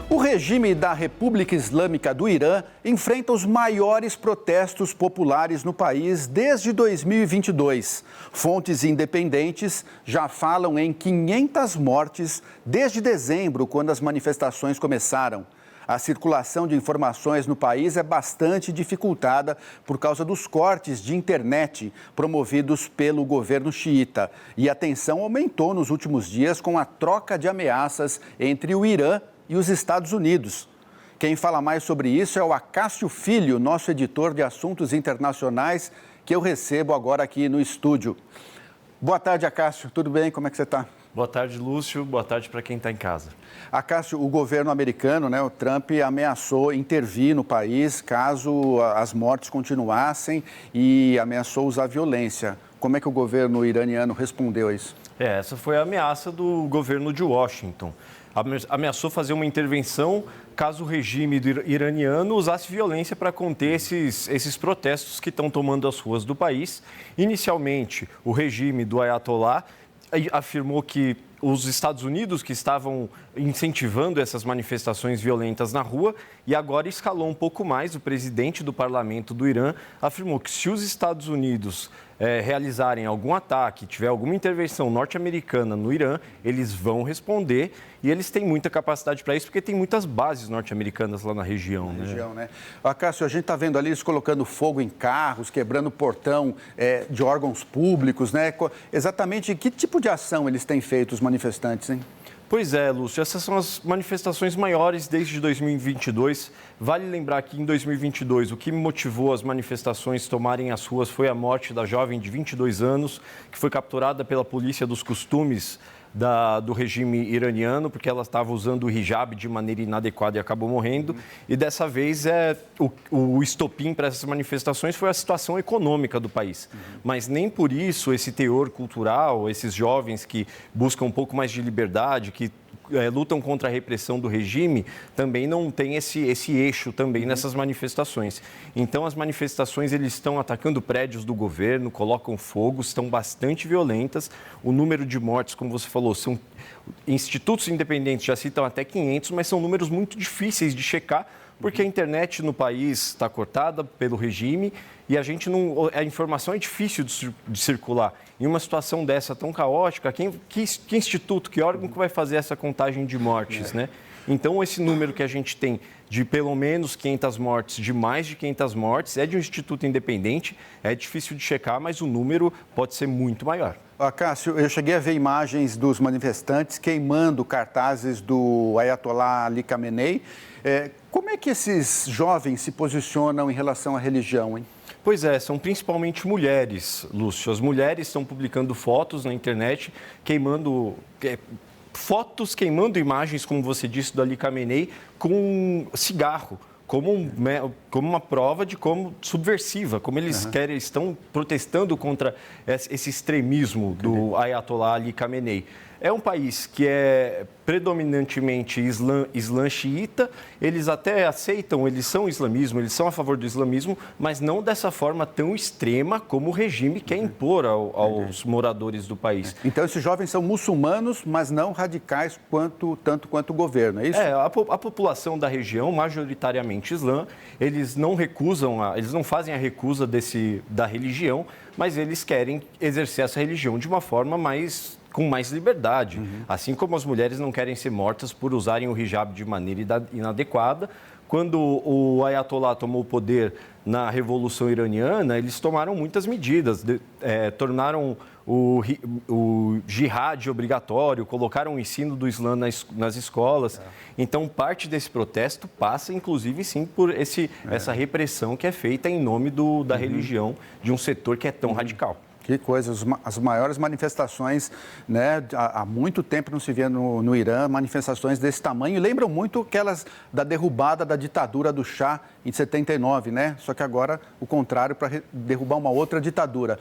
O regime da República Islâmica do Irã enfrenta os maiores protestos populares no país desde 2022. Fontes independentes já falam em 500 mortes desde dezembro, quando as manifestações começaram. A circulação de informações no país é bastante dificultada por causa dos cortes de internet promovidos pelo governo xiita. E a tensão aumentou nos últimos dias com a troca de ameaças entre o Irã e os Estados Unidos. Quem fala mais sobre isso é o Acácio Filho, nosso editor de assuntos internacionais, que eu recebo agora aqui no estúdio. Boa tarde, Acácio. Tudo bem? Como é que você está? Boa tarde, Lúcio. Boa tarde para quem está em casa. Acácio, o governo americano, o Trump, ameaçou intervir no país caso as mortes continuassem e ameaçou usar violência. Como é que o governo iraniano respondeu a isso? Essa foi a ameaça do governo de Washington. Ameaçou fazer uma intervenção caso o regime iraniano usasse violência para conter esses protestos que estão tomando as ruas do país. Inicialmente, o regime do Ayatollah afirmou que os Estados Unidos que estavam incentivando essas manifestações violentas na rua, e agora escalou um pouco mais. O presidente do parlamento do Irã afirmou que se os Estados Unidos realizarem algum ataque, tiver alguma intervenção norte-americana no Irã, eles vão responder, e eles têm muita capacidade para isso, porque tem muitas bases norte-americanas lá na região. Acácio, a gente está vendo ali eles colocando fogo em carros, quebrando portão de órgãos públicos, Exatamente que tipo de ação eles têm feito, os manifestantes, hein? Pois é, Lúcio, essas são as manifestações maiores desde 2022. Vale lembrar que em 2022 o que motivou as manifestações tomarem as ruas foi a morte da jovem de 22 anos, que foi capturada pela polícia dos costumes do regime iraniano, porque ela estava usando o hijab de maneira inadequada e acabou morrendo. E dessa vez o estopim para essas manifestações foi a situação econômica do país. Mas nem por isso esse teor cultural, esses jovens que buscam um pouco mais de liberdade, que lutam contra a repressão do regime, também não tem esse eixo também nessas manifestações. Então, as manifestações, eles estão atacando prédios do governo, colocam fogo, estão bastante violentas. O número de mortes, como você falou, são institutos independentes já citam até 500, mas são números muito difíceis de checar, porque a internet no país está cortada pelo regime e a informação é difícil de circular. Em uma situação dessa tão caótica, que instituto, que órgão que vai fazer essa contagem de mortes, Então, esse número que a gente tem de pelo menos 500 mortes, de mais de 500 mortes, é de um instituto independente, é difícil de checar, mas o número pode ser muito maior. Cássio, eu cheguei a ver imagens dos manifestantes queimando cartazes do Ayatollah Ali Khamenei. Como é que esses jovens se posicionam em relação à religião, hein? Pois é, são principalmente mulheres, Lúcio. As mulheres estão publicando fotos na internet, queimando imagens, como você disse, do Ali Khamenei, com cigarro, como uma prova de como subversiva, como eles estão protestando contra esse extremismo do Ayatollah Ali Khamenei. É um país que é predominantemente islã xiita, eles até aceitam, eles são islamismo, eles são a favor do islamismo, mas não dessa forma tão extrema como o regime quer impor aos moradores do país. Então, esses jovens são muçulmanos, mas não radicais tanto quanto o governo, é isso? A população da região, majoritariamente islã, eles não fazem a recusa da religião, mas eles querem exercer essa religião de uma forma com mais liberdade. Assim como as mulheres não querem ser mortas por usarem o hijab de maneira inadequada. Quando o Ayatollah tomou o poder na Revolução Iraniana, eles tomaram muitas medidas, tornaram o jihad obrigatório, colocaram o ensino do Islã nas escolas. Então, parte desse protesto passa, inclusive, sim, por essa repressão que é feita em nome da religião de um setor que é tão radical. Que coisa, as maiores manifestações, há muito tempo não se vê no Irã, manifestações desse tamanho, e lembram muito aquelas da derrubada da ditadura do Shah em 79, Só que agora o contrário, para derrubar uma outra ditadura.